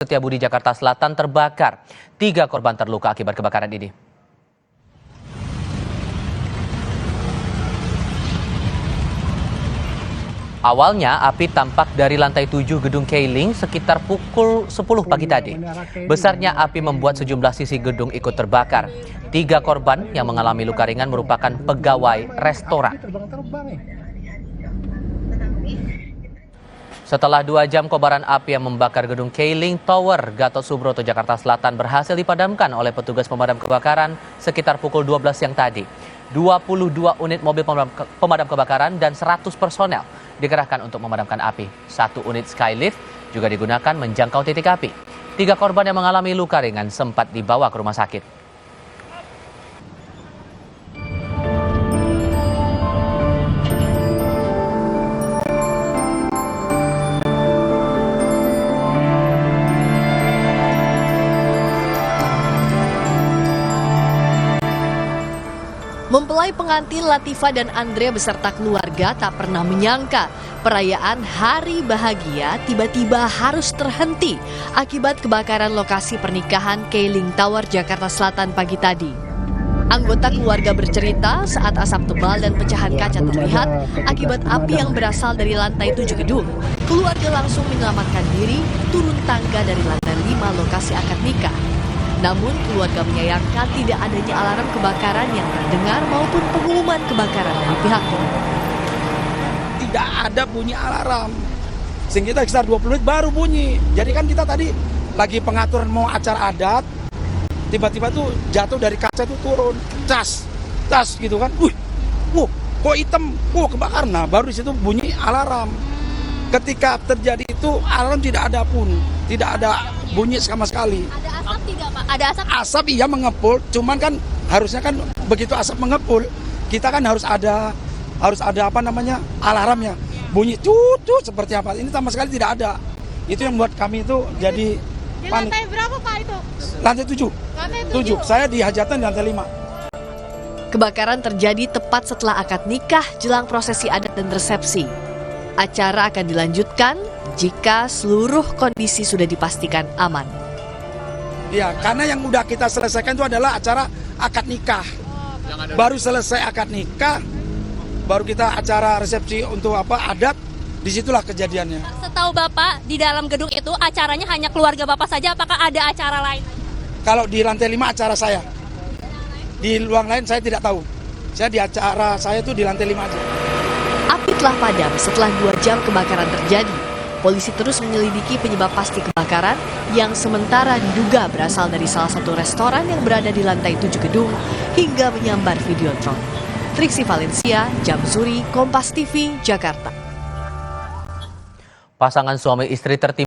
Setiabudi, Jakarta Selatan terbakar. 3 korban terluka akibat kebakaran ini. Awalnya api tampak dari lantai 7 gedung Keiling sekitar pukul 10 pagi tadi. Besarnya api membuat sejumlah sisi gedung ikut terbakar. 3 korban yang mengalami luka ringan merupakan pegawai restoran. Setelah 2 jam kobaran api yang membakar gedung Keiling Tower, Gatot Subroto, Jakarta Selatan berhasil dipadamkan oleh petugas pemadam kebakaran sekitar pukul 12 siang tadi. 22 unit mobil pemadam kebakaran dan 100 personel dikerahkan untuk memadamkan api. 1 unit skylift juga digunakan menjangkau titik api. 3 korban yang mengalami luka ringan sempat dibawa ke rumah sakit. Mempelai pengantin Latifa dan Andre beserta keluarga tak pernah menyangka perayaan Hari Bahagia tiba-tiba harus terhenti akibat kebakaran lokasi pernikahan Keiling Tower, Jakarta Selatan pagi tadi. Anggota keluarga bercerita saat asap tebal dan pecahan kaca terlihat akibat api yang berasal dari lantai 7 gedung. Keluarga langsung menyelamatkan diri turun tangga dari lantai 5 lokasi akad nikah. Namun keluarga menyayangkan tidak adanya alarm kebakaran yang terdengar maupun pengumuman kebakaran dari pihaknya. Tidak ada bunyi alarm. Sehingga kita sekitar 20 menit baru bunyi. Jadi kan kita tadi lagi pengaturan mau acara adat, tiba-tiba tuh jatuh dari kaca tuh turun, cas gitu kan. Kok hitam, kebakaran. Nah baru di situ bunyi alarm. Ketika terjadi itu alarm tidak ada pun, tidak ada bunyi sama sekali. Ada asap tidak, Pak? Ada asap? Asap iya mengepul, cuman kan harusnya kan begitu asap mengepul, kita kan harus ada apa namanya alarmnya, bunyi cucu seperti apa. Ini sama sekali tidak ada. Itu yang buat kami itu jadi panik. Lantai berapa Pak itu? Lantai 7. Lantai 7. Saya di hajatan di lantai 5. Kebakaran terjadi tepat setelah akad nikah jelang prosesi adat dan resepsi. Acara akan dilanjutkan jika seluruh kondisi sudah dipastikan aman. Ya, karena yang udah kita selesaikan itu adalah acara akad nikah. Baru selesai akad nikah, baru kita acara resepsi untuk adat, disitulah kejadiannya. Setahu Bapak, di dalam gedung itu acaranya hanya keluarga Bapak saja, apakah ada acara lain? Kalau di lantai 5 acara saya. Di ruang lain saya tidak tahu. Saya di acara saya itu di lantai 5 aja. Api telah padam setelah 2 jam kebakaran terjadi. Polisi terus menyelidiki penyebab pasti kebakaran yang sementara diduga berasal dari salah satu restoran yang berada di lantai 7 gedung hingga menyambar Videotron. Triksi Valencia, Jamsuri, Kompas TV, Jakarta. Pasangan suami istri tertimpa